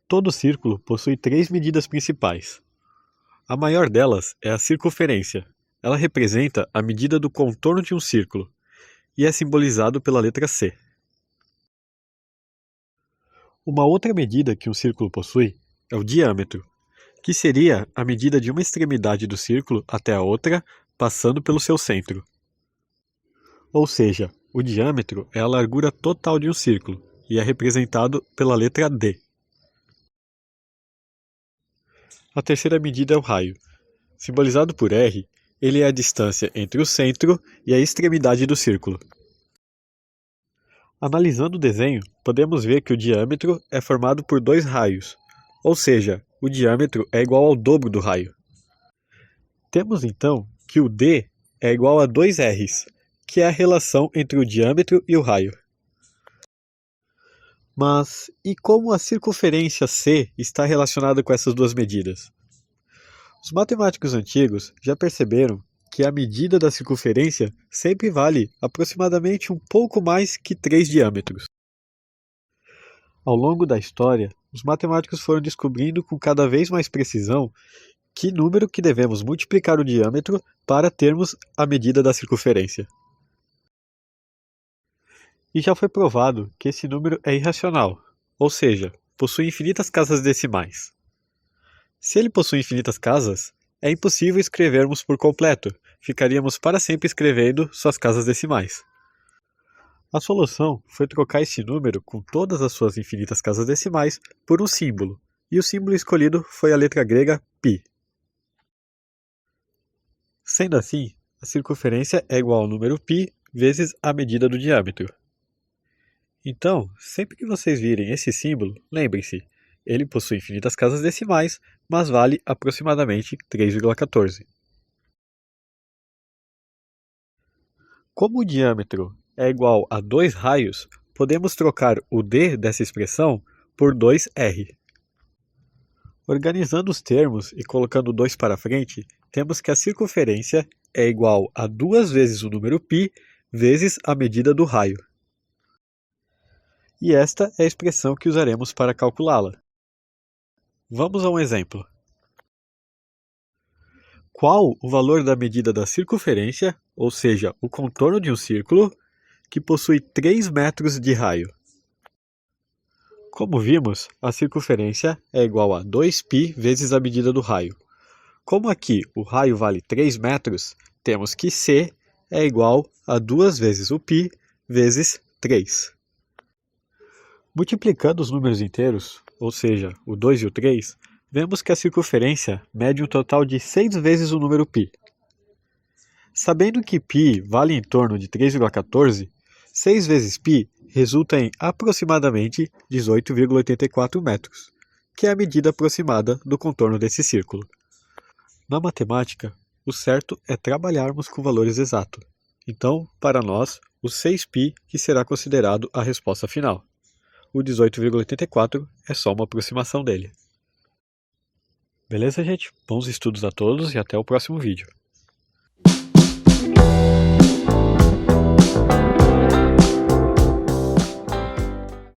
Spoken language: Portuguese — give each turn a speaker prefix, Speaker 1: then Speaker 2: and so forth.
Speaker 1: Todo círculo possui três medidas principais. A maior delas é a circunferência. Ela representa a medida do contorno de um círculo e é simbolizado pela letra C. Uma outra medida que um círculo possui é o diâmetro, que seria a medida de uma extremidade do círculo até a outra, passando pelo seu centro. Ou seja, o diâmetro é a largura total de um círculo e é representado pela letra D. A terceira medida é o raio. Simbolizado por R, ele é a distância entre o centro e a extremidade do círculo. Analisando o desenho, podemos ver que o diâmetro é formado por dois raios, ou seja, o diâmetro é igual ao dobro do raio. Temos então que o D é igual a 2 R's, que é a relação entre o diâmetro e o raio. Mas e como a circunferência C está relacionada com essas duas medidas? Os matemáticos antigos já perceberam que a medida da circunferência sempre vale aproximadamente um pouco mais que 3 diâmetros. Ao longo da história, os matemáticos foram descobrindo com cada vez mais precisão que número que devemos multiplicar o diâmetro para termos a medida da circunferência. E já foi provado que esse número é irracional, ou seja, possui infinitas casas decimais. Se ele possui infinitas casas, é impossível escrevermos por completo, ficaríamos para sempre escrevendo suas casas decimais. A solução foi trocar esse número com todas as suas infinitas casas decimais por um símbolo, e o símbolo escolhido foi a letra grega π. Sendo assim, a circunferência é igual ao número π vezes a medida do diâmetro. Então, sempre que vocês virem esse símbolo, lembrem-se, ele possui infinitas casas decimais, mas vale aproximadamente 3,14. Como o diâmetro é igual a 2 raios, podemos trocar o D dessa expressão por 2R. Organizando os termos e colocando 2 para frente, temos que a circunferência é igual a 2 vezes o número π vezes a medida do raio. E esta é a expressão que usaremos para calculá-la. Vamos a um exemplo. Qual o valor da medida da circunferência, ou seja, o contorno de um círculo, que possui 3 metros de raio? Como vimos, a circunferência é igual a 2π vezes a medida do raio. Como aqui o raio vale 3 metros, temos que C é igual a 2 vezes o π vezes 3. Multiplicando os números inteiros, ou seja, o 2 e o 3, vemos que a circunferência mede um total de 6 vezes o número π. Sabendo que π vale em torno de 3,14, 6 vezes π resulta em aproximadamente 18,84 metros, que é a medida aproximada do contorno desse círculo. Na matemática, o certo é trabalharmos com valores exatos. Então, para nós, o 6π que será considerado a resposta final. O 18,84 é só uma aproximação dele. Beleza, gente? Bons estudos a todos e até o próximo vídeo.